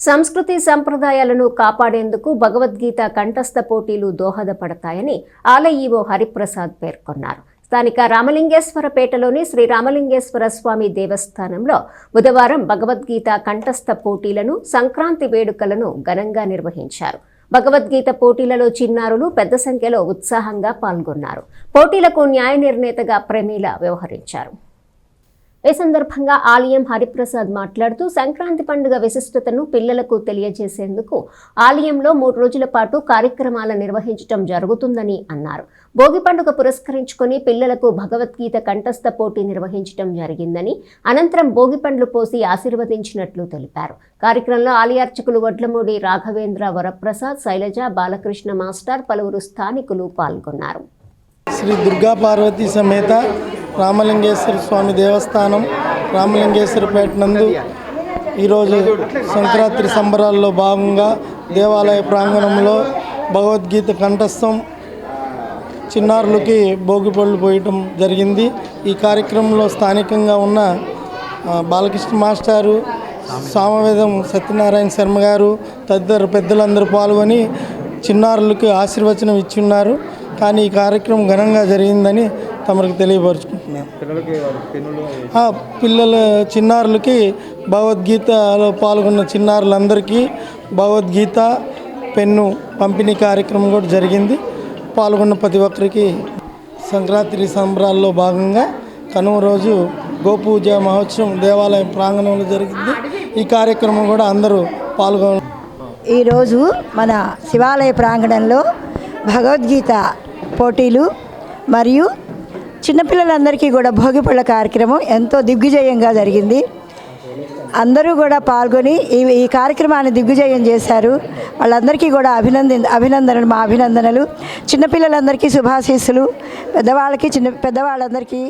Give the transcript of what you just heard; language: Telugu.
సంస్కృతి సంప్రదాయాలను కాపాడేందుకు భగవద్గీత కంఠస్థ పోటీలు దోహదపడతాయని ఆలయ ఈవో హరిప్రసాద్ పేర్కొన్నారు. స్థానిక రామలింగేశ్వరపేటలోని శ్రీ రామలింగేశ్వర స్వామి దేవస్థానంలో బుధవారం భగవద్గీత కంఠస్థ పోటీలను, సంక్రాంతి వేడుకలను ఘనంగా నిర్వహించారు. భగవద్గీత పోటీలలో చిన్నారులు పెద్ద సంఖ్యలో ఉత్సాహంగా పాల్గొన్నారు. పోటీలకు న్యాయ నిర్ణేతగా ప్రమీల వ్యవహరించారు. ఈ సందర్భంగా ఆలయం హరిప్రసాద్ మాట్లాడుతూ సంక్రాంతి పండుగ విశిష్టతను పిల్లలకు తెలియజేసేందుకు ఆలయంలో 3 రోజుల పాటు కార్యక్రమాలు నిర్వహించడం జరుగుతుందని అన్నారు. భోగి పండుగ పురస్కరించుకొని పిల్లలకు భగవద్గీత కంఠస్థ పోటీ నిర్వహించడం జరిగిందని, అనంతరం భోగి పండ్లు పోసి ఆశీర్వదించినట్లు తెలిపారు. కార్యక్రమంలో ఆలయ అర్చకులు వడ్లమూడి రాఘవేంద్ర, వరప్రసాద్, శైలజ, బాలకృష్ణ మాస్టర్, పలువురు స్థానికులు పాల్గొన్నారు. శ్రీ దుర్గా పార్వతీ సమేత రామలింగేశ్వర స్వామి దేవస్థానం రామలింగేశ్వరపేట నందు ఈరోజు సంక్రాంతి సంబరాల్లో భాగంగా దేవాలయ ప్రాంగణంలో భగవద్గీత కంఠస్థం చిన్నారులకి భోగిపళ్ళు పోయటం జరిగింది. ఈ కార్యక్రమంలో స్థానికంగా ఉన్న బాలకృష్ణ మాస్టారు, సామవేదం సత్యనారాయణ శర్మ గారు తదితర పెద్దలందరూ పాల్గొని చిన్నారులకు ఆశీర్వచనం ఇచ్చున్నారు. కానీ ఈ కార్యక్రమం ఘనంగా జరిగిందని తమకు తెలియపరుచుకుంటున్నాను. చిన్నారులకి భగవద్గీతలో పాల్గొన్న చిన్నారులందరికీ భగవద్గీత పెన్ను పంపిణీ కార్యక్రమం కూడా జరిగింది. పాల్గొన్న ప్రతి ఒక్కరికి సంక్రాంతి సంబరాల్లో భాగంగా కనుమ రోజు గోపూజ మహోత్సవం దేవాలయం ప్రాంగణంలో జరిగింది. ఈ కార్యక్రమం కూడా అందరూ పాల్గొన్నారు. ఈరోజు మన శివాలయ ప్రాంగణంలో భగవద్గీత పోటీలు మరియు చిన్నపిల్లలందరికీ కూడా భోగిపళ్ళ కార్యక్రమం ఎంతో దిగ్విజయంగా జరిగింది. అందరూ కూడా పాల్గొని ఈ కార్యక్రమాన్ని దిగ్విజయం చేశారు. వాళ్ళందరికీ కూడా అభినందనలు, మా అభినందనలు. చిన్నపిల్లలందరికీ శుభాశీస్సులు, పెద్దవాళ్ళందరికీ